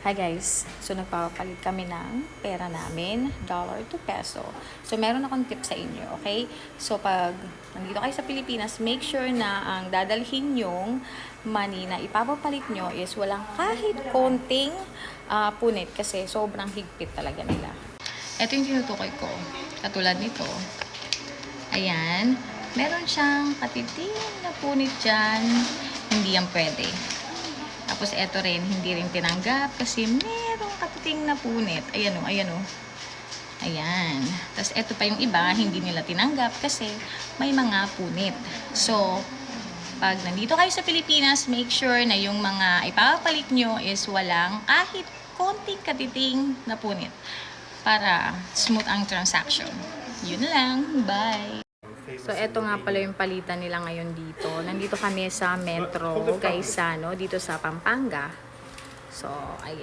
Hi guys, so nagpapalit kami ng pera namin, dollar to peso. So meron akong tip sa inyo, okay? So pag nandito kayo sa Pilipinas, make sure na ang dadalhin yung money na ipapapalit nyo is walang kahit konting punit kasi sobrang higpit talaga nila. Ito yung tinutukoy ko, katulad nito. Ayan, meron siyang katiting na punit dyan, hindi yan pwede. Tapos eto rin, hindi rin tinanggap kasi merong katiting na punit. Ayan o, ayan o. Ayan. Tapos eto pa yung iba, hindi nila tinanggap kasi may mga punit. So, pag nandito kayo sa Pilipinas, make sure na yung mga ipapalit nyo is walang kahit konting katiting na punit para smooth ang transaction. Yun lang. Bye! So, eto nga pala yung palitan nila ngayon dito. Nandito kami sa Metro Gaisano, dito sa Pampanga. So, ayan.